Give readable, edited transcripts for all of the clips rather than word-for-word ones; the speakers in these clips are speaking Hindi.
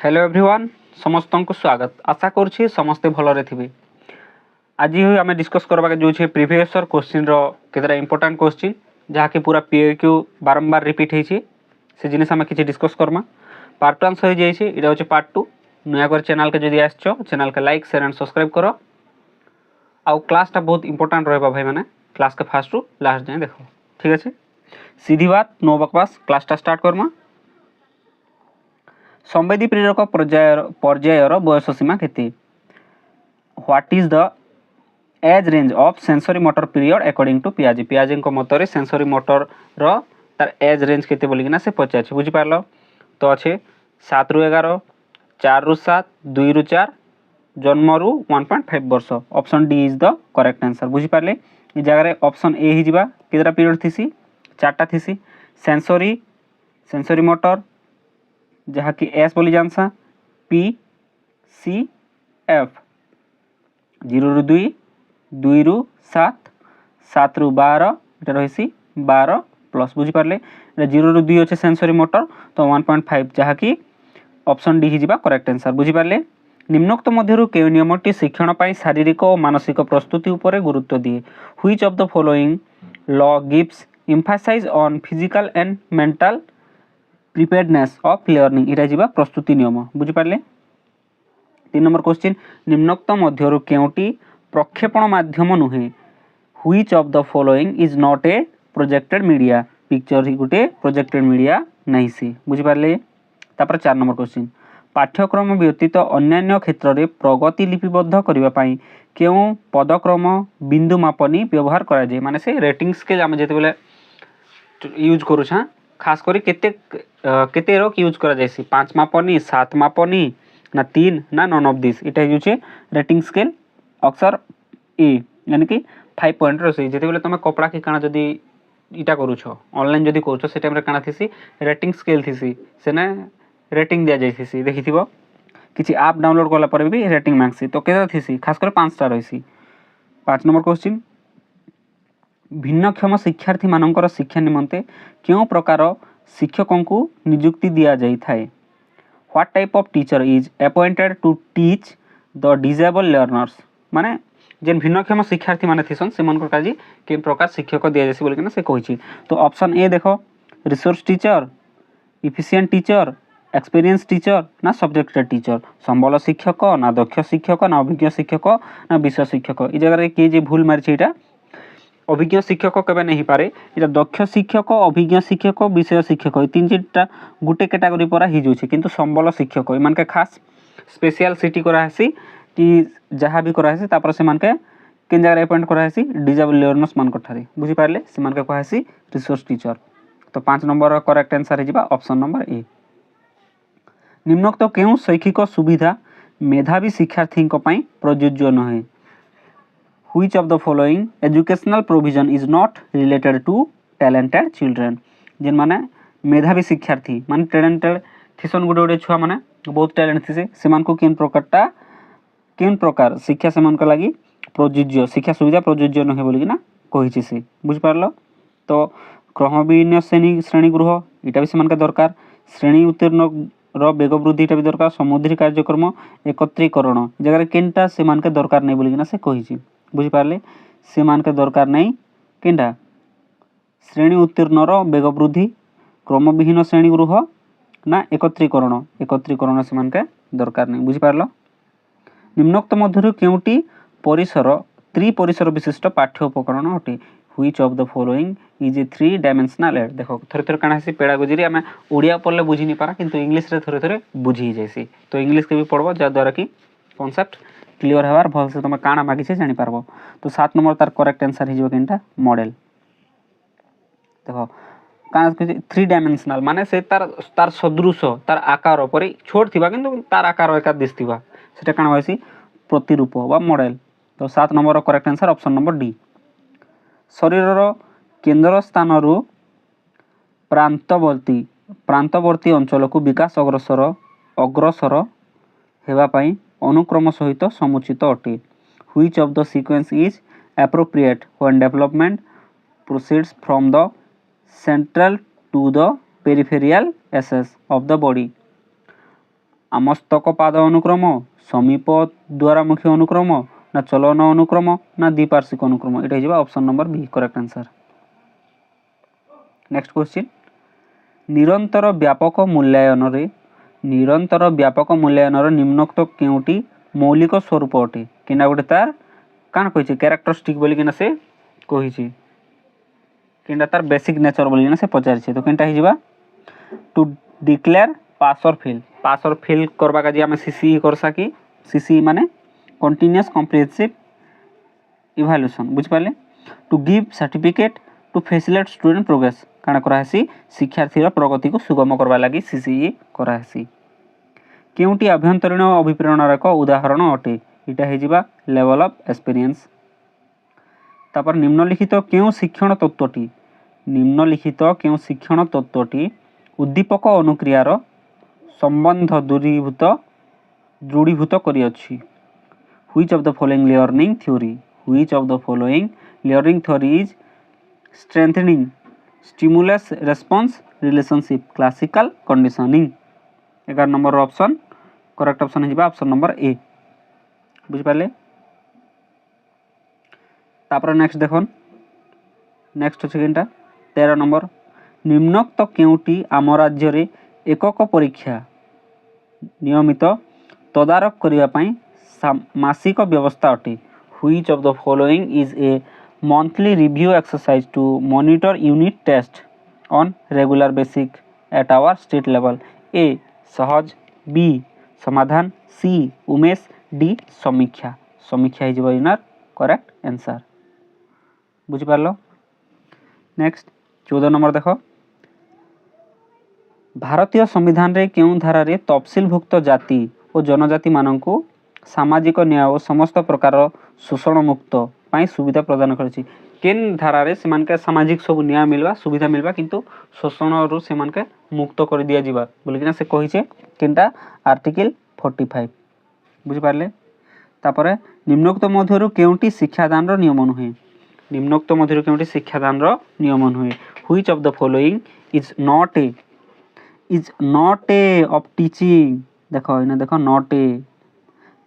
हेलो एवरीवन समस्त को स्वागत। आशा करुँची समस्ते भलरे थे। आज आम डिस्कस करवा जो प्रिवियस क्वेश्चन केतटा इंपोर्टाट क्वेश्चन जहाँकि पूरा पीएक्यू बारंबार रिपीट होती से जिन आम कि डिस्कस करमा। पार्ट 1 सही जाइए, यहाँ हूँ पार्ट 2। नया चैनल के जदि आस चैनल के लाइक शेयर एंड सब्सक्राइब कर। आउ क्लासटा बहुत इंपोर्टाट रहा भाई मैंने क्लास के फास्ट रु लास्ट जाए देख। ठीक अच्छे, सीधी बात नो बकवास, क्लासटा स्टार्ट करमा। संवेदी प्रेरक पर्यायर बयस सीमा केते? What is the age range of sensory motor period according to Piazzi? Piazzi मतरे सेंसरी मोटर तार एज रेंज केते बोलिकिना से पचार बुझी पारल। तो अच्छे 7 रु 11, 4 रु 7, 2 रु 4, जन्म रु 1.5 वर्ष। Option D is the correct answer. बुझी पारले ये जगह ऑप्शन ए ही जिबा केतरा पीरियड थीसी? 4टा थीसी। सेंसरी मोटर जहाँ कि एस बोली जानसा पी सी एफ 0 रु 2, 2 रु 7, 7 रु 12 इटा रही 12 प्लस बुझी पारले 0 रु 2 अच्छे सेंसरी मोटर तो 1.5 जहाँ कि ऑप्शन डी ही जिबा करेक्ट आंसर। बुझी पारले निम्नोक्त मध्यरु के नियमटी शिक्षण पाई शारीरिक और मानसिक प्रस्तुति उपरे गुरुत्व दिए? Which of the following law gives emphasize on physical and mental preparedness of learning? इटा जिबा प्रस्तुति नियम। बुझी पारले 3 नंबर क्वेश्चन निम्नोक्त मध्यरु केउटी प्रक्षेपण माध्यम नुहे? Which of the following is not a projected media? Picture ही गोटे प्रोजेक्टेड मीडिया नहीं सी। बुझी पारले। तापर 4 नंबर क्वेश्चन पाठ्यक्रम व्यतीत अन्यान्य क्षेत्र में प्रगति लिपिबद्ध करने पाई केउ पदक्रम बिंदु मापनी व्यवहार करा जाए? माने से रेटिंग स्केल आम जिते बेले यूज करूँ खास करी केते रोक यूज करा जाए? 5 मापनी, 7 मापनी ना 3 ना नन ऑफ दिस। इटा यूज रेटिंग स्केल अक्सर ए यानी कि 5 पॉइंट रही जिते बेले तुम कपड़ा की काना जदि इटा करूछ ऑनलाइन जदि करूछ से टाइम रे काना थीसी रेटिंग स्केल थीसी सेना रेटिंग दिया जाइसी। देखिथिबो किछि ऐप डाउनलोड करला पर भी रेटिंग मांगसी तो केता थीसी खास कर 5 स्टार रहीसी। 5 नंबर क्वेश्चन भिन्नक्षम शिक्षार्थी मानकर शिक्षा निमंते क्यों प्रकार शिक्षकों को नियुक्ति दिया जाई थाए? What type of teacher is appointed to teach the disable learners? माने जेन भिन्नक्षम शिक्षार्थी माने थिसन सेमन काजी के प्रकार शिक्षक दिया जासी बोलकिना से कहिछि। तो ऑप्शन ए देखो resource teacher, efficient teacher, experience teacher ना सब्जेक्ट टीचर, संबल शिक्षक ना दक्ष शिक्षक ना अभिज्ञ शिक्षक ना विषय शिक्षक? ई जगह किए जे भूल मारिछि एटा अभिज्ञ शिक्षक केबे नहीं पारे इटा दक्ष शिक्षक, अभिज्ञ शिक्षक, विषय शिक्षक ये 3-4टा गुटे कैटेगरी पर ही जाउछि। किंतु संबल शिक्षक मान के खास स्पेशल सिटी करासी कि जहाँ भी करासी तापर से मान के केन जगह अपॉइंट करासी डिजेबल लर्नर्स मान कठारे। बुझी पारले से मान के कहासी रिसोर्स टीचर। तो 5 नंबर करेक्ट आंसर है जिबा ऑप्शन नंबर ए। निम्नोक्त केउ शैक्षिक सुविधा मेधावी शिक्षार्थी प्रযোज्य नहे? Which of the following educational provision is not related to talented children? जेन माने मेधावी शिक्षार्थी माने टैलेंटेड थिसन गुडे गुडे छुआ माने बहुत टैलेंट थिसे सेमान को केन प्रकार शिक्षा सेमान को लागि प्रयोज्य शिक्षा सुविधा प्रयोज्य नहे बोली ना कहिछि से। बुझ पारलो। तो क्रमविन्य श्रेणी गृह इटा भी सेमान के दरकार, श्रेणी उत्तीर्ण रो बेग वृद्धि इटा भी दरकार, समुद्री कार्यक्रम एकत्रीकरण जगह केनटा सेमान के दरकार नै बोली ना से कहिछि। बुझी पारले से मान के दरकार नहीं केनटा श्रेणी उत्तीर्ण बेग वृद्धि, क्रमविहीन श्रेणी गृह ना एकत्रीकरण से मान के दरकार नहीं। बुझी पारलो। निम्नोक्त मध्यरु केउटी परिसर त्रिपरिसर विशिष्ट पाठ्य उपकरण अटे? Which of the following is a 3 dimensional aid? देखो थोड़े थोड़े काना से पेडागोजी रे आमे ओडिया पढ़ले बुझी नहीं पारा किंतु इंग्लिश रे थोड़े थोड़े बुझी जायसी। तो इंग्लिश के भी पढ़बो जा द्वारा कि कांसेप्ट क्लियर हवार भल से तुम काना मागिछे जानि पारबो। तो 7 नंबर तार करेक्ट आंसर हिजो केनटा मॉडल। देखो काना 3 डायमेंशनल माने से तार सदृश तार आकार परि छोट थिबा किंतु तार आकार एका दिसथिबा सेटा काना होइसी प्रतिरूप बा मॉडल। तो 7 number correct answer option number D. शरीरर केंद्र स्थान रु प्रांतवर्ती अंचल को विकास अग्रसर हेबा पई अनुक्रम सहित समुचित अटे? Which of the sequence is appropriate when development proceeds from the central to the peripheral axes of the body? আমস্তক পাদ অনুক্রম, সমীপ দ্বারামুখী অনুক্রম, না চলন অনুক্রম, না দ্বিপার্শ্বিক অনুক্রম। এটা হয়ে option number B correct answer. Next question, নিরন্তর ব্যাপক মূল্যায়নর নিম্নোক্ত কেউটি মৌলিক স্বরূপ অটে? কিনা গোটে তার কাণ কইছে ক্যারেক্টরিস্টিক বলিকিনা সে কহিছে, কিনা তার বেসিক নেচর বলিকিনা সে পচারিছে। তো কেনটা হয়ে to declare pass or fail. Pass or fail করবা কাজে আমি সিসিই করসা কি? সিসিই মানে কন্টিনিউয়াস কম্প্রিহেনসিভ ইভালুয়েশন, বুঝিপারে? To give certificate, to facilitate student progress. কাଣା କରାହେସି? শিক্ষার্থীর প্রগতিকে সুগম করবা লাগি সিসিই କରାহেସି। কেউটি আভ্যন্তরীণ অভিপ্রেরণার এক উদাহরণ অটে? এটা হয়ে লেভেল অফ এক্সপিরিয়েন্স। তারপর নিম্নলিখিত কেউ শিক্ষণ তত্ত্বটি উদ্দীপক অনুক্রিয়ার সম্বন্ধ দৃঢ়ীভূত করিଅছি? Which of the following learning theory is strengthening stimulus response relationship classical conditioning? 11 number option correct option হয়ে অপশন নম্বর এ, বুঝিপারে? তারপরে নেক্সট দেখুন, নেক্সট হচ্ছে কিনটা 13 নম্বর, নিম্নোক্ত কেউটি আম রাজ্যের একক পরীক্ষা নিয়মিত তদারক করিবা পাই মাসিক ব্যবস্থা অটে? Which of the following is a monthly review exercise to monitor unit test on regular basic at our state level? A Sahaj, B Samadhan, C Umesh, D Samiksha. Samiksha হয়ে ইনার করেক্ট আনসার, বুঝিপারল? নেক্সট 14 নম্বর দেখ, ଭାରତୀୟ ସମ୍ବିଧାନରେ କେଉଁ ଧାରାରେ ତଫସିଲଭୁକ୍ତ ଜାତି ଓ ଜନଜାତି ମାନଙ୍କୁ ସାମାଜିକ ନ୍ୟାୟ ଓ ସମସ୍ତ ପ୍ରକାର ଶୋଷଣ ମୁକ୍ତ ପାଇଁ ସୁବିଧା ପ୍ରଦାନ କରିଛି? କେନ୍ ଧାରାରେ ସେମାନକେ ସାମାଜିକ ସବୁ ନ୍ୟାୟ ମିଲବା, ସୁବିଧା ମିଲବା, କିନ୍ତୁ ଶୋଷଣରୁ ସେମାନକେ ମୁକ୍ତ କରି ଦିଆଯିବା ବୋଲିକିନା ସେ କହିଛେ? କେନ୍ଟା? ଆର୍ଟିକଲ 45, ବୁଝିପାରିଲେ? ତାପରେ ନିମ୍ନୋକ୍ତ ମଧ୍ୟରୁ କେଉଁଟି ଶିକ୍ଷାଦାନର ନିୟମ ନୁହେଁ? ନିମ୍ନୋକ୍ତ ମଧ୍ୟରୁ କେଉଁଟି ଶିକ୍ଷାଦାନର ନିୟମ ନୁହେଁ? Which of the following is not a of teaching? देखो इन्हें देखो नॉट ए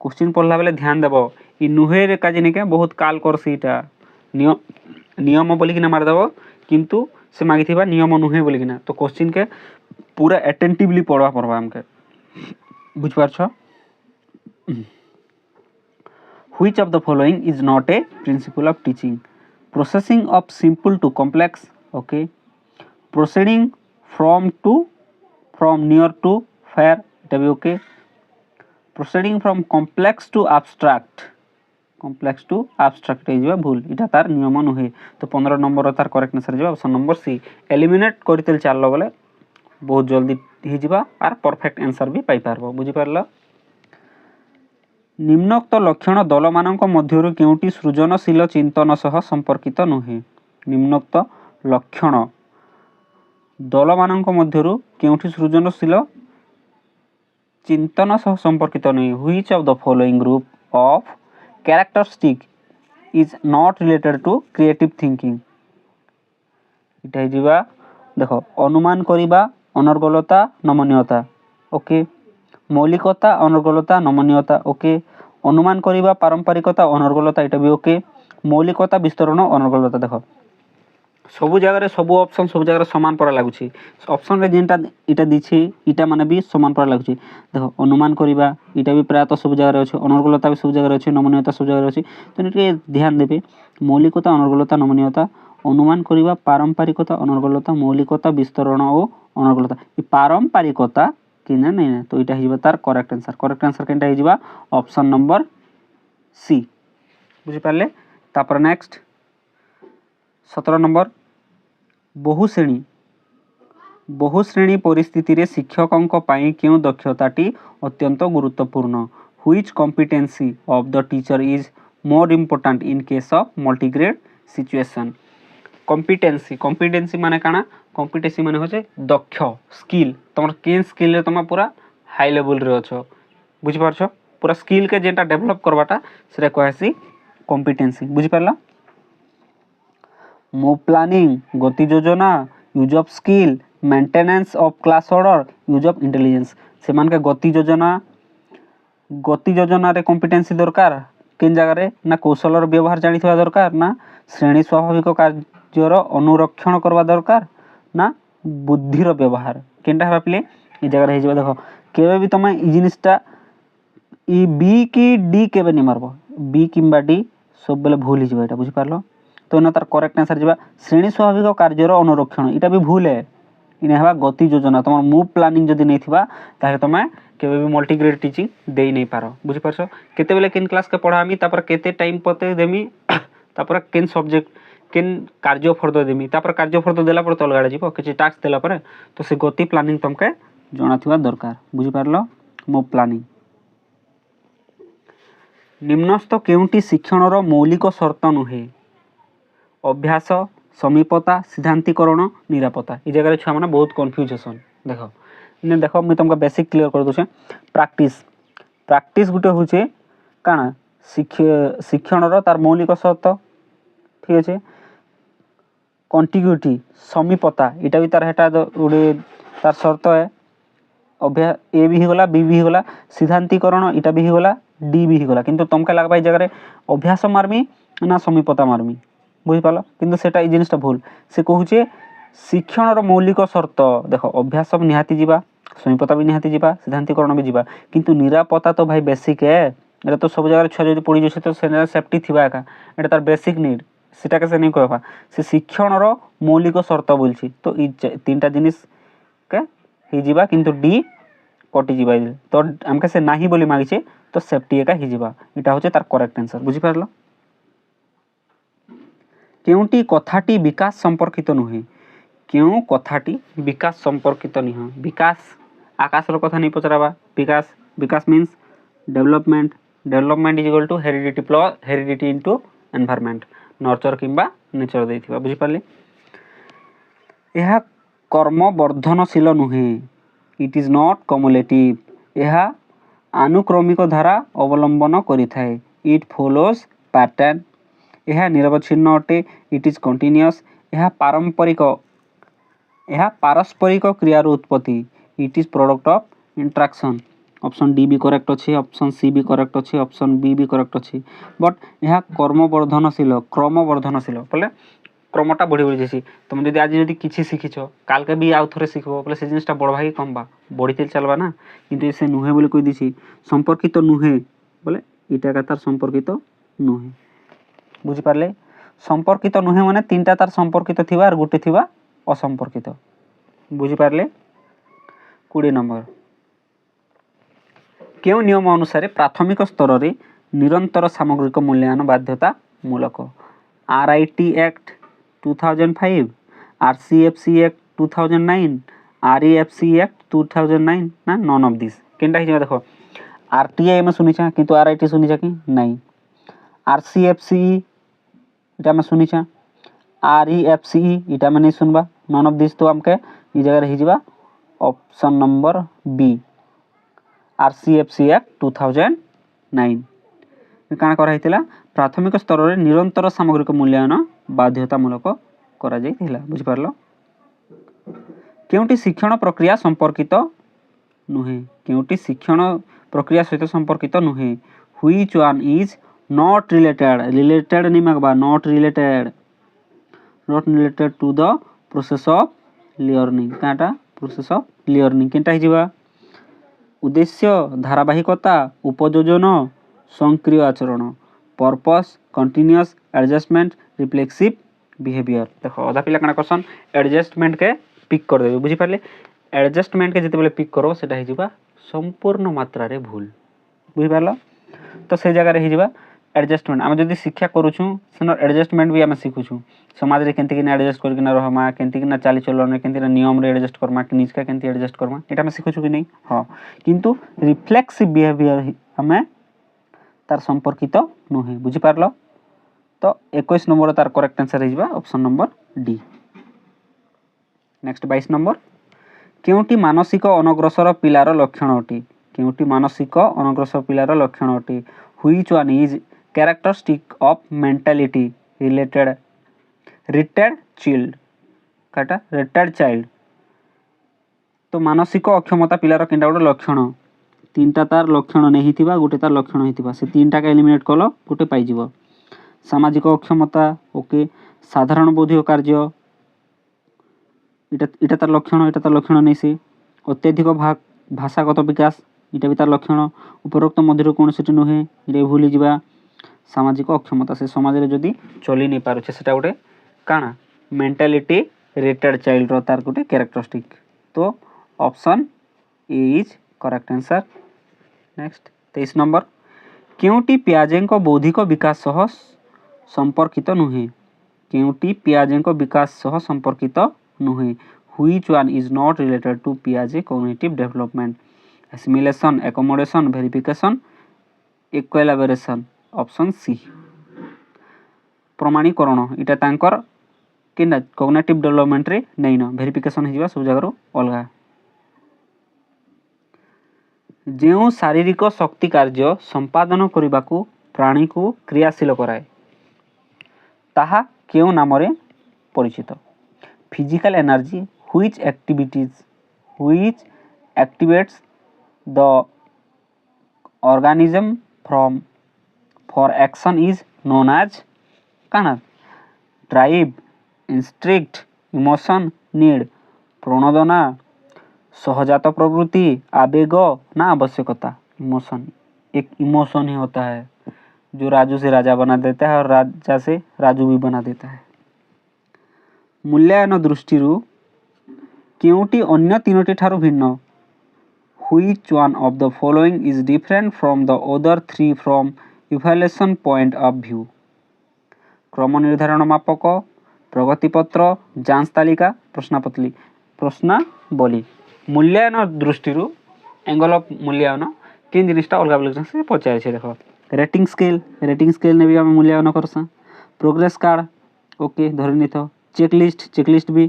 क्वेश्चन पढ़ला बेले ध्यान देव, इ नुहे रे काजे निके बहुत काल करसी इटा नियम बोलिकिना मार देव, किंतु से मागिथिबा नियम नुहे बोलिकिना। तो क्वेश्चन के पूरा अटेंटिवली पढ़वा पड़बा हमके, बुझ पारछ? Which of the following is not a principle of teaching? Processing of simple to complex, okay. Proceeding from near to fair, এটা भी okay. proceeding from complex to abstract এই যে ভুল, এটা তার নিয়ম নুহে। তো 15 নম্বর তার করেক্ট আনসার যাবে অপশন নম্বর সি। এলিমিনেট করিতেল চালল বলে বহুত জলদি হয়ে যাবা আর परफेक्ट आंसर भी পাই পারবো, বুঝি পারল? নিম্নোক্ত লক্ষণ দলମାନଙ୍କ ମଧ୍ୟରୁ କେଉଁଟି ସୃଜନଶୀଳ ଚିନ୍ତନ ସହ ସମ୍ପର୍କିତ ନୁହେଁ? ନିମ୍ନୋକ୍ତ ଲକ୍ଷଣ ଦଳମାନଙ୍କ ମଧ୍ୟରୁ କେଉଁଠି ସୃଜନଶୀଳ ଚିନ୍ତନ ସହ ସମ୍ପର୍କିତ ନୁହେଁ? Which of the following group of characteristic is not related two creative thinking? এটা হয়ে দেখ অনুমান করিবা, অনর্গলতা, নমনীয়তা, ওকে। মৌলিকতা, অনর্গলতা, নমনীয়তা, ওকে। অনুমান করিবা, পারম্পরিকতা, অনর্গলতা, এটা भी ওকে। মৌলিকতা, বিস্তরণ, অনর্গলতা। দেখ सबु जगह सब ऑप्शन सब जगह समान पड़ा लगुच, ऑप्शन रे जेनटा इटा दिछि इटा माने भी समान पड़ा लगुच। देखो अनुमान करिबा इटा भी प्रायतः सब जगह अछि, अनर्गलता भी सब जगह अछि, नमनीयता सब जगह अछि। तो इनके ध्यान देबे, मौलिकता, अनर्गलता, नमनीयता, अनुमान करिबा, पारंपरिकता, अनर्गलता, मौलिकता, विस्तरण और अनर्गलता। ई पारंपरिकता किना नै ना, तो इटा हिबा तार करेक्ट आंसर। करेक्ट आंसर केनटा हिबा ऑप्शन नंबर सी, बुझि पारले? तापर नेक्स्ट 17 नंबर, बहुश्रेणी परिस्थिति रे शिक्षकों पाई क्यों दक्षताटी अत्यंत गुरुत्वपूर्ण? Which competency of the teacher is more important in case of multigrade situation? Competency माने काना? कॉम्पिटेंसी माने होचे दक्ष, स्किल। तमर केन स्किल रे तमा पूरा हाई लेवल रे अछो, बुझि पारछो? पूरा स्किल के जेटा डेवलप करबाटा सेटा कहसी कॉम्पिटेंसी, बुझि पारला? मूव प्लानिंग, गति योजना, use of skill, maintenance of class order, use of intelligence. सेमानके गति योजना रे कॉम्पिटेंसी दरकार केन जगह ना कौशलर व्यवहार जानिथिबा दरकार ना श्रेणी स्वाभाविक कार्यर अनुरक्षण करवा दरकार ना बुद्धिर व्यवहार केनटा हबा पिले ए जगह हे देखो केबे भी तमे ई जिनिसटा ई बी की डी केबे नि मारबो बी किंबा डी सब बेले भूल ही एटा बुझी पारलो तो ना तार करेक्ट आंसर जीवा श्रेणी स्वाभाविक कार्यर अनुरक्षण इटा भी भूल है इने हवा गति योजना तुम मूव प्लानिंग जदि नहीं थिबा ताहे तमे केबे भी मल्टीग्रेड टीचिंग देई नहीं पारो बुझी परछो केते बेले केन क्लास के पढ़ामी तापर केते टाइम पते देमी तापर केन सब्जेक्ट केन कार्य फर्द देमी तापर कार्य फर्द देला पर तलगाडे जीवो किछि टास्क देला पर तो से गति प्लानिंग तुमके जणा थिबा दरकार बुझी पारलो मूव प्लानिंग निम्नस्थ केउंटी शिक्षणर मौलिक शर्त नुहे अभ्यास समीपता सिद्धांतीकरण निरापत्ता ई जगह छुआ मैंने बहुत कन्फ्यूज होसन देखो ने देखो मुझे तुमको बेसिक क्लियर कर दूचे प्रैक्टिस गुटे होचे काना शिक्षणर तार मौलिक शर्त ठीक अच्छे कंटिग्यूटी समीपता इटा भी तार हेटा गोटे तार शर्त है अभ्यास ए भी होगला बी भी होगला सिद्धांतीकरण इटा भी होगला डी भी होगला किंतु तुमके लगबा जगह अभ्यास मारमी ना समीपता मारमी बुझी पाल किंतु सेटा ई जिनिसटा भूल से कहूचे शिक्षणर मौलिक शर्त देखो अभ्यास निहाती जीवा समीपता भी निहाती जीवा सिद्धांतीकरण भी जीवा किंतु निरापत्ता तो भाई बेसिक है एटा तो सब जगह छुआ जदि पड़ी जाए तो सेफ्टी थिबा एका एटा तार बेसिक नीड सेटा के से नहीं कहबा से शिक्षणर मौलिक शर्त बोलछि तो ई तीनटा जिनिस के ही जीवा किंतु डी कटि जीवा तो हमके से नाही बोली मागिছে तो सेफ्टी एका ही जीवा इटा होचे तार करेक्ट आंसर बुझी पारलो केउंटी कथाटी विकास संपर्कित नुहे क्यों कथाटी विकास संपर्कित नुह विकास आकाशर कथा नहीं पचराबा विकास means development is equal to heredity plus heredity into environment nurture किंबा नेचर देथिबा बुझी पारले यह कर्म वर्धनशील नुहे इट इज नॉट कमुलेटिव यह आनुक्रमिक धारा अवलंबन करिथाए इट फॉलोज पैटर्न यह निरवच्छिन्न अटे इट इज कंटिन्यूअस यह पारस्परिक क्रियार उत्पत्ति it is product of interaction option D भी करेक्ट अच्छे ऑप्शन सी भी करेक्ट अच्छे ऑप्शन बी भी करेक्ट अच्छे बट यह क्रमवर्धनशील बोले क्रमटा बढ़ी बढ़ी जाइए तुम जब आज जब किसी शिखिछ काल के भी आउ थे शिखब बोले से जिनिसटा बढ़वा कि कमबा बढ़ीते चलवा ना किंतु से नुहे बोले कही दी संपर्कित नुहे बोले इटा का तार संपर्कित नुहे बुझी पारले संपर्कित नुहे माने तीनटा तार संपर्कित थिबा और गुटे थिबा असंपर्कित बुझी पारले 20 नंबर केउ नियम अनुसार प्राथमिक स्तर रे निरंतर सामग्रिक मूल्यांकन बाध्यतामूलक आरआईटी एक्ट 2005 आरसीएफसी एक्ट 2009 आरईएफसी एक्ट 2009 ना नॉन ऑफ दिस केनटा हिजमा देखो आरटीआई में सुनिछा किंतु आरआईटी सुनिछा कि नहीं आरसीएफसी इटा में सुनिछा आरईएफसी इटा में नहीं सुनबा नॉन ऑफ दिस तो हमके ई जगह हिजबा ऑप्शन नंबर बी आरसीएफसी एक्ट 2009 काना करा हितला प्राथमिक स्तर रे निरंतर सामग्रिक मूल्यांकन बाध्यतामूलक करा जाइथिला बुझि पारलो केउटी शिक्षण प्रक्रिया संपर्कित नुहे केउटी शिक्षण प्रक्रिया सहित संपर्कित नुहे which one is not related नहीं मागबा not related to the process of learning काटा प्रोसेस ऑफ लर्निंग केनटा हिजबा उद्देश्य धारावाहिकता उपयोजन सक्रिय आचरण purpose continuous adjustment reflexive behaviour देखो अधा पिला काना करसन एडजस्टमेंट के पिक कर देबे बुझी पारले एडजस्टमेंट के जते बेले पिक करो सेटा हिजबा संपूर्ण मात्रा रे भूल बुझी पारलो तो से जगह रे हिजबा एडजस्टमेंट आम जदि शिक्षा करूछु सेनर एडजस्टमेंट भी आम शिखुछु समाज रे केंति किना एडजस्ट करकिना रहमा केंति किना चाली चलन केंति नियम रे एडजस्ट करमा कि निज का केंति एडजस्ट करमा एटा हम शिखुछु कि नहीं हां किंतु रिफ्लेक्सिव बिहेवियर हमें तार संपर्कित नुहे बुझी पारलो तो 21 नंबर तार करेक्ट आंसर हिजबा option number D next 22 number केउटी मानसिक अनग्रसर पिलार लक्षण अटे केउटी मानसिक अनग्रसर पिलार लक्षण अटे which one is characteristic of mentality retired child तो मानसिक अक्षमता पिलार केनटा गोटे लक्षण तीनटा तार लक्षण नहीं थिबा गोटे तार लक्षण होइथिबा से तीनटा का एलिमिनेट कल गोटे पाइजिवो सामाजिक अक्षमता ओके साधारण बौद्धिक कार्य इटा तार लक्षण नहीं से अत्यधिक भाषागत विकास इटा भी तार लक्षण उपरोक्त मध्य कौन से नुहे ये भूली जावा सामाजिक अक्षमता से समाज रे जदि चली नहीं पारुछे सेटा गोटे काना मेंटालिटी रिटार्ड चाइल्ड रो तार गोटे कैरेक्टरिस्टिक तो option A is correct answer. Next 23 number केउटी पियाजेंको बौद्धिक विकास सह संपर्कित नुहे केउटी पियाजेंको विकास सह संपर्कित नुहे which one is not related to पियाजे cognitive development assimilation accommodation verification equilibration option C प्रमाणीकरण इटा तांकर केना कॉग्निटिव डेवलपमेंट रे नहीं न वेरिफिकेशन हिबा सब जगह अलगा जेउ शारीरिक शक्ति कार्य संपादन करने प्राणी को क्रियाशील कराए ताहा केउ नाम रे परिचित physical energy which activates the organism from for action is known as काना ड्राइव इंस्ट्रिक्ट इमोशन नीड प्रणोदना सहजात प्रवृत्ति आवेग ना आवश्यकता इमोशन एक इमोशन ही होता है जो राजू से राजा बना देता है और राजा से राजू भी बना देता है। मूल्यायन दृष्टि केउटी अन्य तीनोटी ठारू भिन्न which one of the following is different from the other three from evaluation point of view क्रम निर्धारण मापक प्रगतिपत्र जांच तालिका प्रश्नावली मूल्यायन दृष्टि एंगल ऑफ मूल्यायन किन जिनिसटा अलग अलग से पचार देख रेटिंग स्केल ने भी आम मूल्यायन करसा प्रोग्रेस कार्ड ओके धरनी थो चेकलिस्ट भी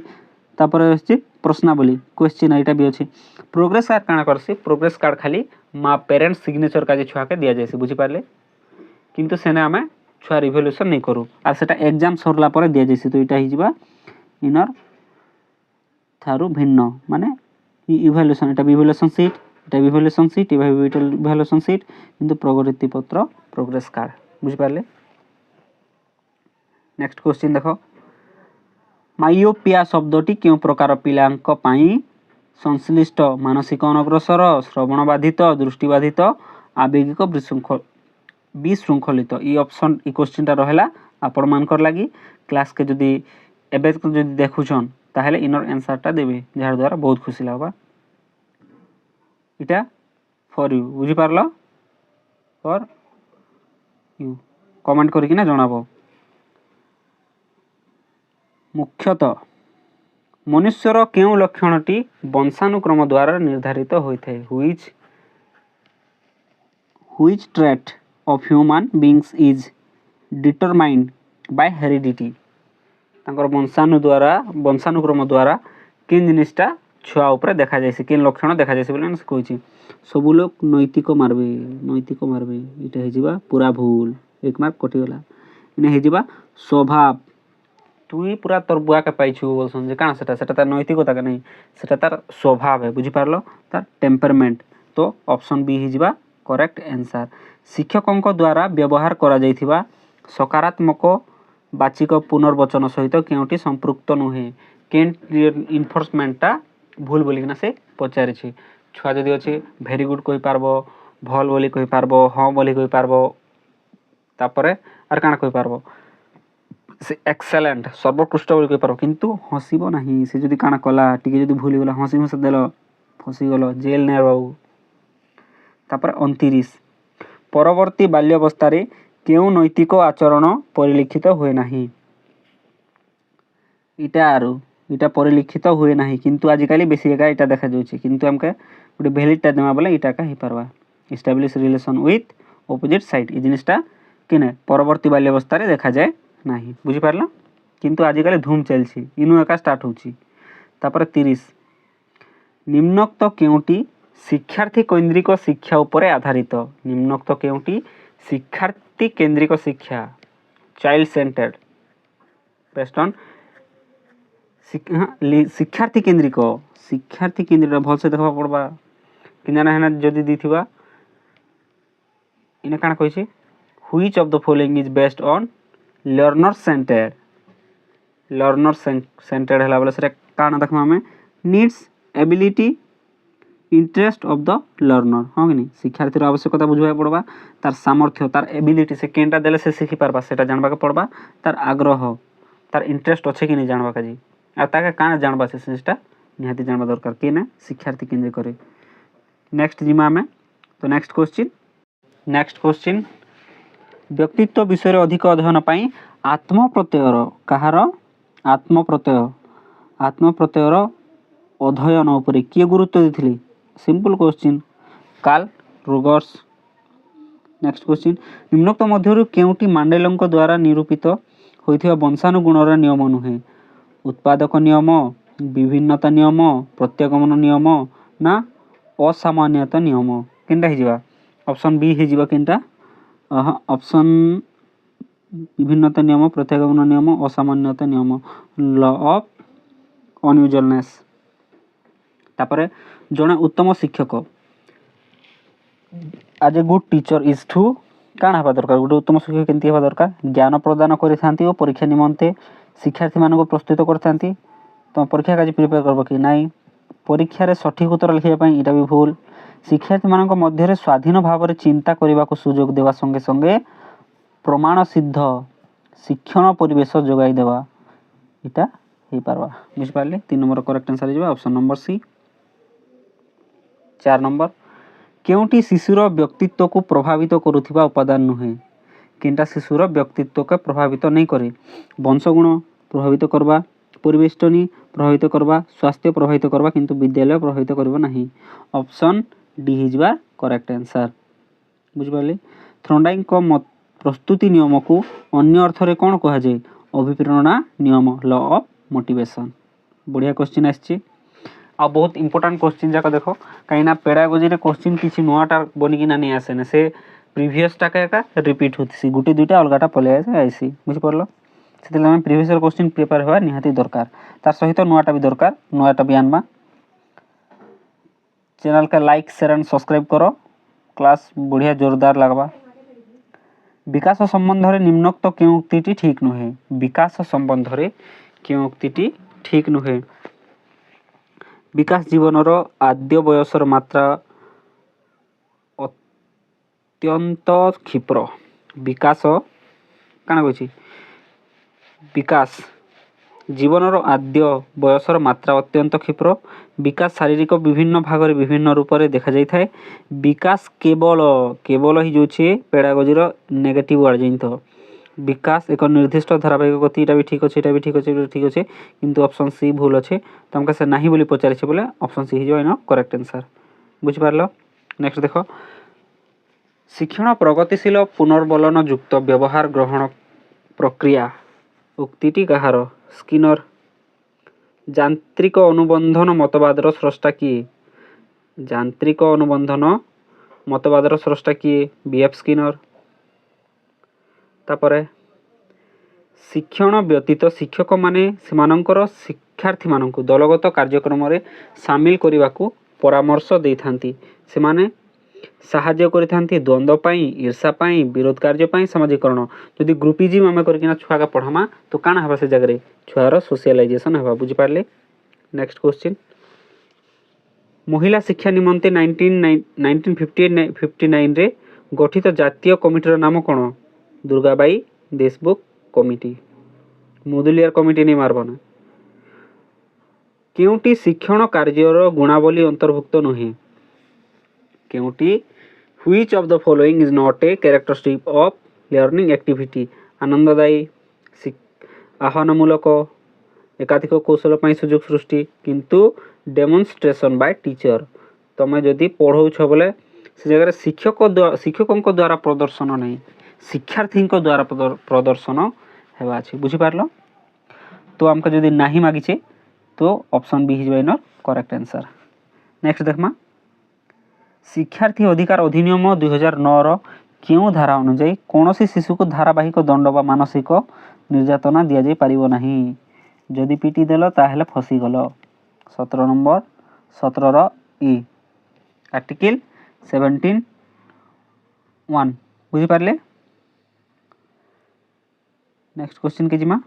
तापर प्रश्नावली क्वेश्चन यहाँ भी अच्छे प्रोग्रेस कार्ड काଣା करसी प्रोग्रेस कार्ड खाली माँ पेरेंट्स सिग्नेचर का छुआ के दि जाए बुझीपारे किंतु सेने आम छुआ रिभल्यूशन नहीं करूँ आर से एग्जाम सरला पर दि जाए तो यहाँ इनर थारू भिन्न माने इवैल्यूएशन एटा इवैल्यूएशन सीट इवैल्यूएशन सीट किंतु प्रगति पत्र प्रोग्रेस कार्ड बुझीपारे। नेक्स्ट क्वेश्चन देख माइओपिया शब्दटी क्यों प्रकार पिलांक पाई संश्लिष्ट मानसिक अनग्रसर श्रवण बाधित दृष्टिबाधित आवेगिक विशृंखलित ये ऑप्शन ये क्वेश्चन रहा आपण मानकर लगी क्लास के जदि एबे जदि देखुछन ताहले इनर आंसरटा देबे जार द्वारा बहुत खुशी लागबा इटा फॉर यू बुझी पारलो फॉर यू कमेंट करके ना जणाबो। मुख्यतः मनुष्यर केउं लक्षणटी वंशानुक्रम द्वारा निर्धारित होइथे which trait of human beings is determined by heredity तांकर वंशानुक्रम द्वारा किन जिनिसटा छुआ उपरे देखा जाए किन लक्षण देखा जाए बोले कहूँ सबू लोग नैतिक मारबे इटा हो पूरा भूल एक मार्क कटिगला इने हो स्वभाव तुई पूरा तोर बुआ के पाइछु बोलसन जे काना सेटा तार नैतिकता के नहीं सेटा तार स्वभाव है बुझी पारलो तार टेम्परमेंट तो ऑप्शन बी हो करेक्ट आंसर। शिक्षकों द्वारा व्यवहार करा जाइथिबा सकारात्मक बाचिक पुनर्वचन सहित केउटी संपृक्त नुहे केन इनफोर्समेंटा भूल बोलिकिना से पचारि छुआ जदि अच्छे भेरी गुड कहि पारबो भल बोली कहि पारबो हाँ बोली कहि पारबो तापरे आर काना कहि पारबो से एक्सेलेंट सर्वोत्कृष्ट बोली कहि पारबो किंतु हसीबो नाही से जदि काना कला टिके जदि भूली गला हसी हसी देलो फसी गलो जेल ने रहू। तापर 29 परवर्ती बाल्यावस्था रे केउ नैतिक आचरण परिलिखित हुए नाही इटा परिलिखित हुए नाही किंतु आजिकल बेसी एका इटा देखा जाउछि किंतु हमके गोटे वैलिडटा देमा बोले इटा का ही पारबा establish relation with opposite side ई जिनिसटा किने परवर्ती बाल्यावस्था रे देखा जाए नाही बुझी पारला किंतु आजिकल धूम चलछि इनु एका स्टार्ट होछि। तापर 30 निम्नोक्त केउटी शिक्षार्थी केंद्रिक शिक्षा उपरे आधारित निम्नोक्त केउटी शिक्षार्थी केंद्रिक शिक्षा चाइल्ड सेंटर्ड बेस्ड ऑन शिक्षार्थी केन्द्रिक भल से देखा पड़वा कि जदि दीथिबा इने काना कहिছে which of the following is based on learner centred हैला बोले सेटा काना देखमा हमें needs ability interest of the learner हाँ कि नहीं शिक्षार्थी आवश्यकता बुझा पड़वा तार सामर्थ्य तार एबिलिटी से केनटा देले से शिखी पारबा सेटा जानबा के पड़बा तार आग्रह तार इंटरेस्ट अच्छे कि नहीं जानबा का जी आ ताके काना जानबा से सेटा निहाती जानबा दरकार के ना शिक्षार्थी केंद्र करे। नेक्स्ट जिमा में तो नेक्स्ट क्वेश्चन व्यक्तित्व विषय रे अधिक अध्ययन पाई आत्मप्रत्ययर कहार आत्मप्रत्ययर अध्ययन उपरे किए गुरुत्व देथिले simple question Carl Rogers. Next question निम्नोक्त मध्यरु केउटी मांडेलଙ୍କ द्वारा निरूपित होइथिबा वंशानुगुणर नियम नुहे उत्पादक नियम विभिन्नता नियम प्रत्यागमन नियम ना असामान्यता नियम केनटा हिजिबा ऑप्शन बी हिजिबा केनटा ऑप्शन विभिन्नता नियम प्रत्यागमन नियम असामान्यता नियम लॉ ऑफ अनयूजुअलनेस। तापरे जने उत्तम शिक्षक आज a good teacher is to काण हवा दरकार गोटे उत्तम शिक्षक केमती हवा दरकार ज्ञान प्रदान करिथांती और परीक्षा निमंते शिक्षार्थी मानको प्रस्तुत करथांती तो परीक्षा काज प्रिपेयर करबो कि नाही परीक्षा रे सठिक उत्तर लिखिबा पई इटा भी भूल शिक्षार्थी मानको मध्य रे स्वाधीन भाव रे चिंता करबा को सुयोग देवा संगे संगे प्रमाण सिद्ध शिक्षण परिवेश जोगाई देवा इटा हे पारबा बुझ पारले 3 नंबर करेक्ट आंसर हिजबा ऑप्शन नंबर सी। 4 नंबर केउटी शिशुर व्यक्तित्व को प्रभावित करुथिबा उपादान नुहे केनटा शिशुर व्यक्तित्व को प्रभावित नहीं करे वंशगुण प्रभावित करबा परिवेष्टनी प्रभावित करबा स्वास्थ्य प्रभावित करबा किंतु विद्यालय प्रभावित करबा नहीं ऑप्शन डी हिजबा करेक्ट आंसर बुझ पारले। थ्रोंडाइक को प्रस्तुति नियम को अन्य अर्थ रे कोन कहा जाय अभिप्रेरणा नियम लॉ ऑफ मोटिवेशन बढ़िया क्वेश्चन आछि आ बहुत इंपोर्टेंट क्वेश्चन जाक देखो कहीं ना पेडागोजी रे क्वेश्चन किछि नोआटा बनि किना नहीं आसे ना से प्रीवियस टा का रिपीट होतिसी गुटे दुईटा अलगाटा पले आइसी बुझ परलो सेते हम प्रीवियस क्वेश्चन प्रिपेयर होवा निहाती दरकार तार सहित नोआटा भी दरकार नोआटा भी आनबा चैनल का लाइक शेयर एंड सब्सक्राइब करो क्लास बढ़िया जोरदार लगबा। विकास संबंध रे निम्नोक्त केउ उक्तिटी ठीक नुहे विकास संबंध रे केउ उक्तिटी ठीक नुहे विकास जीवनर आद्य बयसर मात्रा अत्यंत क्षिप्र विकास काना कहछि विकास जीवनर आद्य बयसर मात्रा अत्यंत क्षिप्र विकास शारीरिक विभिन्न भाग रे विभिन्न रूप रे देखा जाय थाए विकास केवल ही जोछे पेडागोजी रो नेगेटिव वर्ड जिंत विकास एक निर्दिष्ट धारावाहिक गति एटा भी ठीक अछि किंतु ऑप्शन सी भूल अछि त हमका से नाही बोली पचारि छै बोले ऑप्शन सी हिजो इन करेक्ट आंसर बुझ पारलो। नेक्स्ट देखो शिक्षण प्रगतिशील पुनर्बलन युक्त व्यवहार ग्रहण प्रक्रिया उक्तिटी कहार स्किनर। यांत्रिक अनुबंधन मतवादर स्रष्टा किए यांत्रिक अनुबंधन मतवादर स्रष्टा किए बीएफ स्किनर। तापरे शिक्षण व्यतीत शिक्षक माने सेमानंकर शिक्षार्थी मानंकु दलगत कार्यक्रम रे शामिल करने को परामर्श देथांती सेमाने साहाय्य करिथांती द्वंद्व पाई ईर्षा पाई विरोध कार्य पाई समाजीकरण यदि ग्रुपिज्म आमे करकिना छुआ का पढ़ामा तो काना हबा से जगरे छुआर सोशलाइजेशन हबा बुझि पारले। नेक्स्ट क्वेश्चन महिला शिक्षा निमंते 1959 रे गठित जातीय कमिटीर नाम कोन दुर्गाबाई देशमुख कमिटी मुदुलियर कमिटी नहीं मारबना केउटी शिक्षण कार्यर गुणावली अंतर्भुक्त नुहे केउटी which of the following is not a characteristic of learning activity आनंददायी आह्वानमूलक एकाधिक कौशल पाई सुयोग सृष्टि किंतु डेमोन्स्ट्रेशन बाय टीचर तमे जदि पढ़ौछ बोले से जगह शिक्षकों द्वारा प्रदर्शन नहीं शिक्षार्थी द्वारा प्रदर्शन हेबा अछि बुझि पारलो तो हमका जदि नाही मागिछे तो ऑप्शन बी हिजबा इन करेक्ट आंसर। नेक्स्ट देखमा शिक्षार्थी अधिकार अधिनियम 2009 रो केउ धारा अनुसार कोनोसी शिशु को धारावाहिक दंड बा मानसिक निर्यातना दिया जाय पारिबो नाही जदि पिटी देल ताहेले फसीगल। 17 नंबर 17 ए आर्टिकल 17(1) बुझिपारे। नेक्स्ट क्वेश्चन के जिमा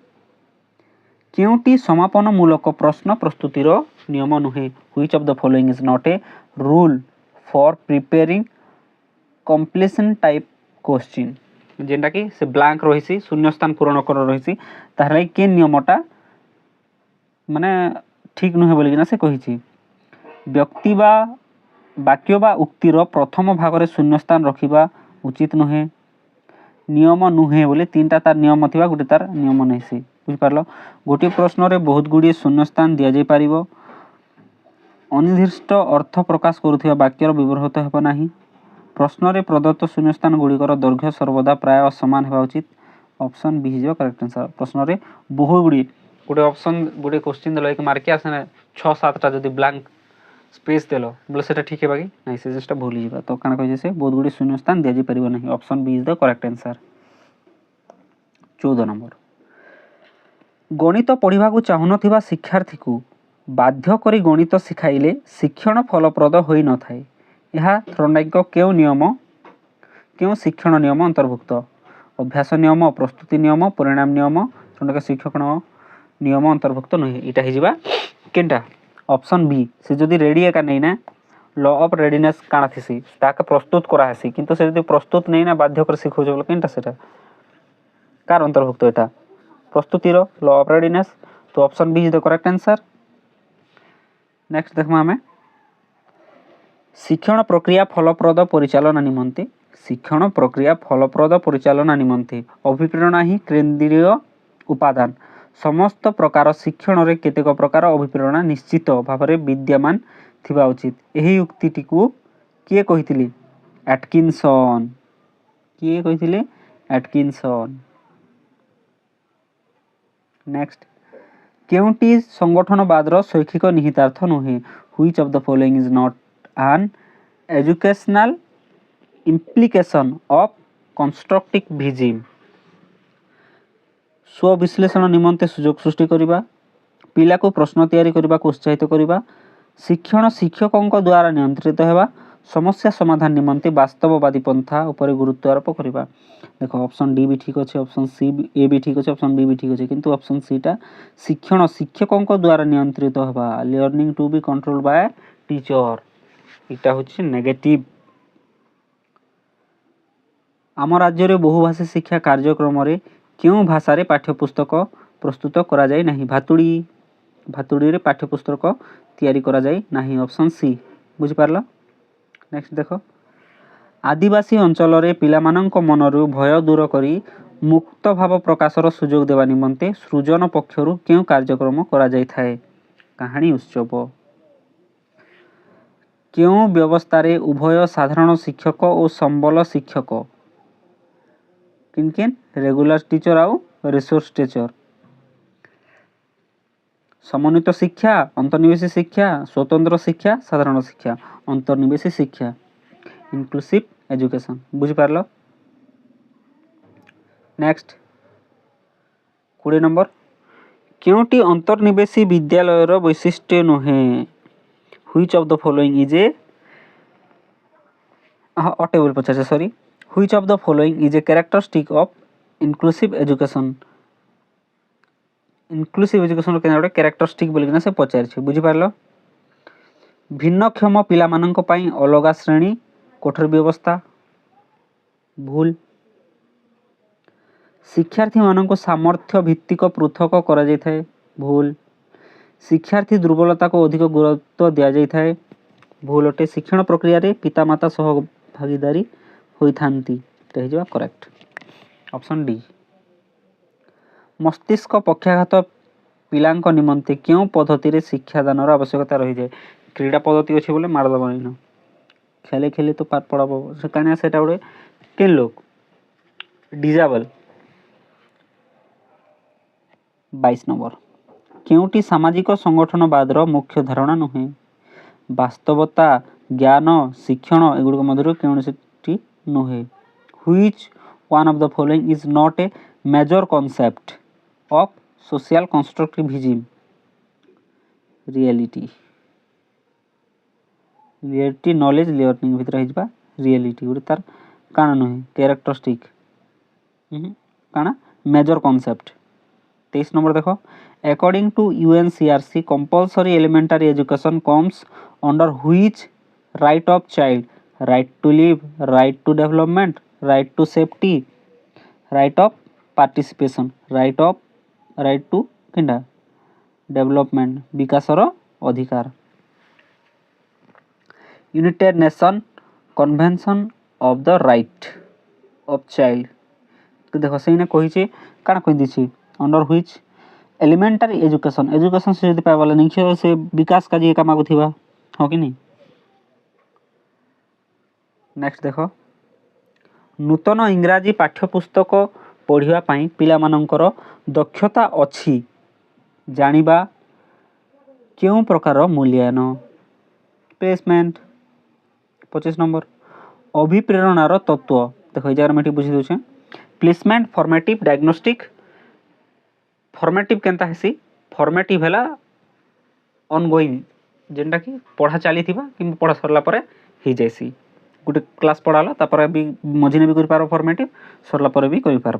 केउटी समापनमूलक प्रश्न प्रस्तुतिर नियम नुहे। Which of the following is not a rule for preparing completion type question. जेनटा कि से ब्लैंक रही शून्य स्थान पूरण कर रही तार के नियमटा माने ठीक नुहे बोलिकिना से कही। व्यक्ति बा वाक्य बा उक्तिर प्रथम भाग शून्य स्थान रखा उचित नुहे। नियम नुहे बोले तीन तार नियम थी गोटे तार नियम नहीं सी बुझिपार। गोटे प्रश्न रे बहुत गुड़िए शून्य स्थान दि जाई पारिबो। अनिर्दिष्ट अर्थ प्रकाश करुवा वाक्यर व्यवहृत हेब नाही। प्रश्न रे प्रदत्त शून्य स्थान गुड़िकर दैर्घ्य सर्वदा प्राय समान हेबा उचित। Option B is correct answer. प्रश्न रे बहुत गुड़ी गोटे ऑप्शन गोटे क्वेश्चन देल एक मार्क आसे 6-7टा जदि ब्लैंक स्पेस देल बोले सेटा ठीक है कि नहीं से जस्ट भूल जावा तो काना कहि से बहुत गुड़ी शून्य स्थान दि जाई परिबो नहीं। Option B is the correct answer. 14 number गणित पढ़ा को चाहूनथिबा शिक्षार्थी को बाध्य करी गणित शिखाइले शिक्षण फलप्रद होई न थाए। यह थर्नडाइक केउ नियम केउ शिक्षण नियम अंतर्भुक्त। अभ्यास नियम प्रस्तुति नियम परिणाम नियम थर्नडाइक शिक्षण नियम अंतर्भुक्त नुहे। इटा हिजिबा केनटा ऑप्शन बी से जदि रेडी एका नहीं ना लॉ ऑफ रेडीनेस काना थिसी ताके प्रस्तुत करा हेसी किंतु से जदि प्रस्तुत नहीं ना बाध्य कर शिखो बोले केनटा सेटा कार अंतर्भुक्त एटा प्रस्तुतिर लॉ ऑफ रेडीनेस। तो option B is the correct answer. Next देखमा हमें शिक्षण प्रक्रिया फलप्रद परिचालना निमंते शिक्षण प्रक्रिया फलप्रद परिचालना निमंते अभिप्रेरणा ही केंद्रीय उपादान। समस्त प्रकार शिक्षण रे केतेक प्रकार अभिप्रेरणा निश्चित भाव में विद्यमान थिबा उचित। एही उक्तिटी को किए कहिथिले एटकिंसन। किए कहिथिले एटकिंसन। नेक्स्ट केउटी संगठनवादर शैक्षिक निहितार्थ नुहे। Which of the following is not an educational implication of constructivism. स्व विश्लेषण निमंते सुजोग सृष्टि करिबा पिला को प्रश्न तैयारी करबा को उत्साहित करिबा शिक्षण शिक्षकों द्वारा नियंत्रित हेबा समस्या समाधान निमंते वास्तववादी पंथा उपर गुरुत्व आरोप करिबा। देखो ऑप्शन डी भी ठीक अच्छे ऑप्शन सी ए भी ठीक अच्छे ऑप्शन बी भी ठीक अच्छे किंतु ऑप्शन सी टा शिक्षण शिक्षकों द्वारा नियंत्रित हेबा learning to be control by teacher इटा होछि नेगेटिव। आम राज्य रे बहुभाषा शिक्षा कार्यक्रम रे क्यों भाषा रे पाठ्यपुस्तक प्रस्तुत करा जाय नहीं। भातुड़ी रे पाठ्यपुस्तक तैयारी करा जाय नहीं। ऑप्शन सी बुझि पारला। नेक्स्ट देखो आदिवासी अंचल रे पिलामानंक मनरु भय दूर करी मुक्त भाव प्रकाशर सुजोग देवा निमंते सृजन पक्षरु क्यों कार्यक्रम करा जाय थाए। कहानी उत्सव। क्यों व्यवस्था रे उभय साधारण शिक्षक और संबल शिक्षक किन रेगुलर टीचर आउ रिसोर्स टीचर समन्वित शिक्षा अंतर्निवेशी शिक्षा स्वतंत्र शिक्षा साधारण शिक्षा अंतर्निवेशी शिक्षा इनक्लूसिव एजुकेशन बुझी पारलो। नेक्स्ट 20 नंबर क्योंटी अंतर्निवेशी विद्यालयर वैशिष्ट्य नुहे। Which of the following is a table पचास sorry which of the following is a characteristic of inclusive education. Inclusive education के गोटे कैरेक्टरिस्टिक बोलिकिना से पचार बुझी पारलो। भिन्नक्षम पिलामानंक पई अलगा श्रेणी कोठर व्यवस्था भूल। शिक्षार्थी मानक सामर्थ्य भित्तिक पृथक करा जाय थाए भूल। शिक्षार्थी दुर्बलता को अधिक गुरुत्व दिया जाय थाए भूल अटे। शिक्षण प्रक्रिया रे पितामाता सह भागीदारी होई थांती ते हिजवा करेक्ट। Option D. मस्तिष्क पक्षाघात पिलांक निमंते क्यों पद्धति रे शिक्षादानर आवश्यकता रही जाए। क्रीड़ा पद्धति अच्छे बोले मारदेव न खेले खेले तो पाठ पढ़ाब से कहीं से गोटे केन लोग डिजेबल। 22 नंबर क्योंटी सामाजिक संगठनवाद मुख्य धारणा नुहे। वास्तवता ज्ञान शिक्षण एगुड़ मध्य कौन नुहे। Which one of the following is not a major concept of social constructivism reality reality knowledge learning भितर हो रियलिटी गोटे तार काण नुहे कैरेक्टरिस्टिक काण मेजर कॉन्सेप्ट 23 नंबर देखो according to UNCRC compulsory elementary education comes under which right of child right to live right to development right to safety right of participation right to किंडा डेवलपमेंट विकासर अधिकार United Nation Convention of the right of child तो देखो से कही काण कही अंडर व्हिच एलिमेंटरी एजुकेशन से जब पाइबाला नहीं से विकास का जी काम आगुवा हाँ कि नहीं। नेक्स्ट देखो नूतन इंग्राजी पाठ्यपुस्तक पढ़ापी पिलामानंकर दक्षता अच्छी जानिबा क्यों प्रकार मूल्यांकन प्लेसमेंट 25 नंबर अभिप्रेरणार तत्व देखो ये जगह मैं बुझी दूचे प्लेसमेंट फॉर्मेटिव डायग्नोस्टिक फॉर्मेटिव केनता हेसी फॉर्मेटिव है ऑनगोइंग जेनटा कि पढ़ा चली कि पढ़ा सरला परे ही जाइसी गोटे क्लास पढ़ाला तापर भी मझिने भी कर फॉर्मेटिव सरला परे भी कर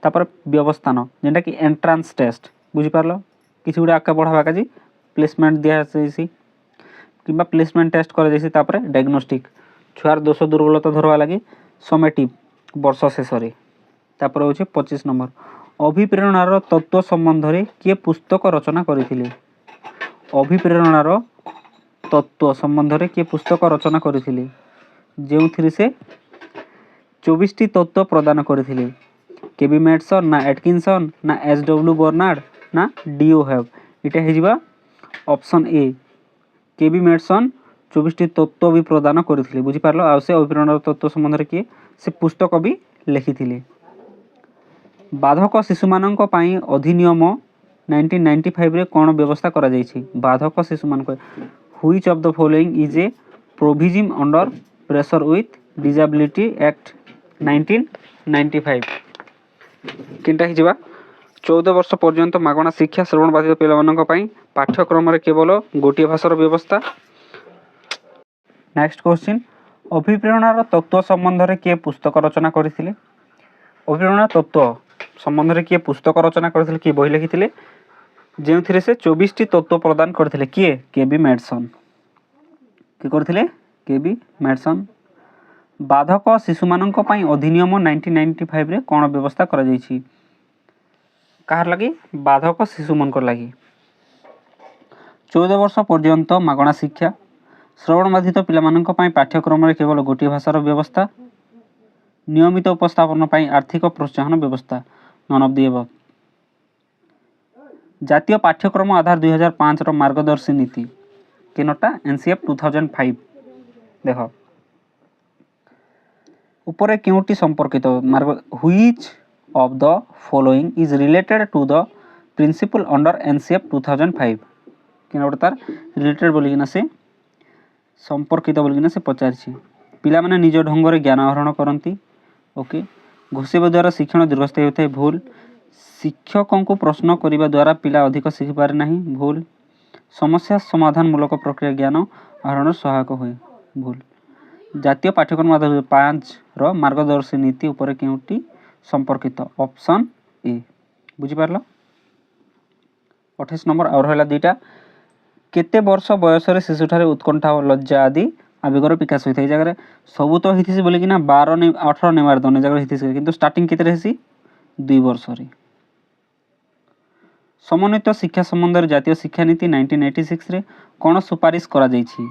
तापर व्यवस्थान जेनटा कि एंट्रांस टेस्ट बुझी पारलो किसी गोटे आगे पढ़ावा काजी प्लेसमेंट दिया जाइसी कि प्लेसमेंट टेस्ट कर जाइसी तापर डायग्नोस्टिक छुआर दोष दुर्बलता धरवा लगी समेटिव वर्ष शेष तापर होचे 25 नंबर अभिप्रेरणार तत्व संबंध रे किए पुस्तक रचना करथिले अभिप्रेरणार तत्व संबंध रे किए पुस्तक रचना करथिले जेउथिरे से 24 टी तत्व प्रदान करथिले केबी मेडसन ना एटकिंसन ना एसडब्ल्यू बर्नार्ड ना डीओ हैव इटा हे जिबा ऑप्शन ए केबी मेडसन 24 टी तत्व भी प्रदान करथिले बुझी पारलो आ से अभिप्रेरणार तत्व संबंध रे किए से पुस्तक भी लिखिथिले बाधक शिशुमानंक पाई अधिनियम 1995 रे कौन व्यवस्था करा जाइछि बाधक शिशुमानक which of the following is a provision under pressure with disability act 1995 किंटा हि जिबा 14 वर्ष पर्यंत मागणा शिक्षा श्रवण बाधित पिलामानंक पाई पाठ्यक्रम रे केवल गोटे भाषार व्यवस्था। नेक्स्ट क्वेश्चन अभिप्रेरणार तत्व संबंध रे के पुस्तक रचना करथिले अभिप्रेरणा तत्व संबंध रे किए पुस्तक रचना करथिले कि बही लिखिथिले जेउथिरे से 24 टी तत्व प्रदान करथिले किए केबी मेडसन कि करथिले केबी मेडसन बाधक शिशुमानंक पाई अधिनियम 1995 रे कोन व्यवस्था करा जाइछि कार लगी बाधक शिशुमानकर लगी 14 वर्ष पर्यंत मागणा शिक्षा श्रवण बाधित पिलामानंक पाई पाठ्यक्रम रे केवल गोटे भाषार व्यवस्था नियमित उपस्थापन पाई आर्थिक प्रोत्साहन व्यवस्था नन ऑफ द एबव जातीय पाठ्यक्रम आधार 2005 रो मार्गदर्शी नीति केनटा एनसीएफ 2005 देखो ऊपर केउटी संपर्कित मार्ग which of the following is related to the principle under NCF 2005 केनटा तार रिलेटेड बोलिना से संपर्कित बोलिना से पचारछि पिला माने निज ढंग रे ज्ञान आहरण करंती ओके घोषिबा द्वारा शिक्षण दीर्घस्थायी होता है भूल शिक्षकों को प्रश्न करने द्वारा पिला अधिक शिखि पारे नहीं भूल समस्या समाधान मूलक प्रक्रिया ज्ञान आहरण सहायक हुए भूल जातीय पाठ्यक्रम आधार 5 रो मार्गदर्शी नीति ऊपर केउटी संपर्कित ऑप्शन ए बुझी पारलो 28 नंबर और होला दुईटा केते वर्ष बयस रे शिशुठारे उत्कंठा और लज्जा आदि आवेगर विकास होता है जगह सबू तो होती बोले कि 18 नेमार दने जगह होती किंतु स्टार्टिंग केते रहसी 2 वर्ष रे समन्वित शिक्षा संबंध जातीय शिक्षा नीति 1986 रे कोन सुपारिश करा जाइछि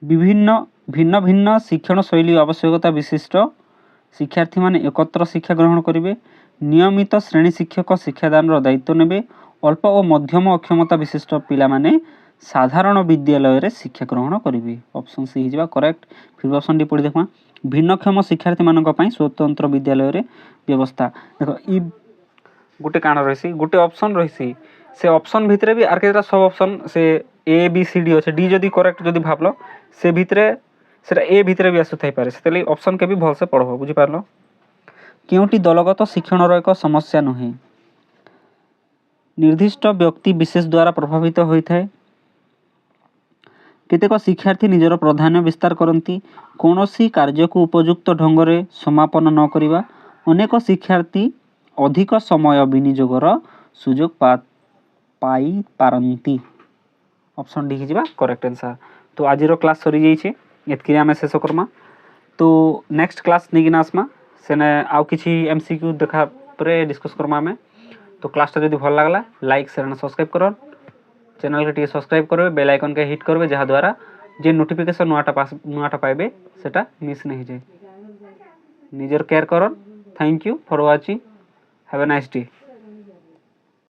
विभिन्न भिन्न भिन्न शिक्षण शैली आवश्यकता विशिष्ट शिक्षार्थी माने एकत्र शिक्षा ग्रहण करिवे नियमित श्रेणी शिक्षक शिक्षादान रो दायित्व नेबे अल्प और मध्यम अक्षमता विशिष्ट पिला माने साधारण विद्यालय रे शिक्षा ग्रहण करिवे ऑप्शन सी हिजबा करेक्ट फिर ऑप्शन डी पढि देखमा भिन्नक्षम शिक्षार्थी मानक पई स्वतंत्र विद्यालय रे व्यवस्था देखो ई गोटे काण रहिसी गोटे ऑप्शन रहिसी से ऑप्शन भितरे भी आर केटा सब ऑप्शन से ए बी सी डी अछि डी जदी करेक्ट जदी भाबलो से भितरे सेटा ए भितरे भी आसु थाई पारे सेतले ऑप्शन के भी भल से पढबो बुझी पारलो केउटी दलगत शिक्षण रो एक समस्या नहे निर्दिष्ट व्यक्ति विशेष द्वारा प्रभावित होता है। केतेक शिक्षार्थी निजर प्राधान्य विस्तार करती कौन सी कार्य को उपयुक्त ढंग से समापन न करवा अनेक शिक्षार्थी अधिक समय विनियोगर सुजोग पाई पारंती। ऑप्शन डी ही करेक्ट आंसर। तो आज क्लास सरी जाइए एतकी आम शेष करमा। तो नेक्स्ट क्लास नहीं आसमा सेने आउ किसी एमसीक्यू देखा पर डिस्कस करमा आम। तो क्लासटा जब भल लगला लाइक शेयर एंड सब्सक्राइब कर चैनल के सब्सक्राइब करेंगे बेल आइकन के हिट करेंगे जहाँद्वारा जे नोटिफिकेशन नुआटा पाइबे सेटा मिस नहीं जाए। निजर केयर कर। Thank you for watching. Have a nice day.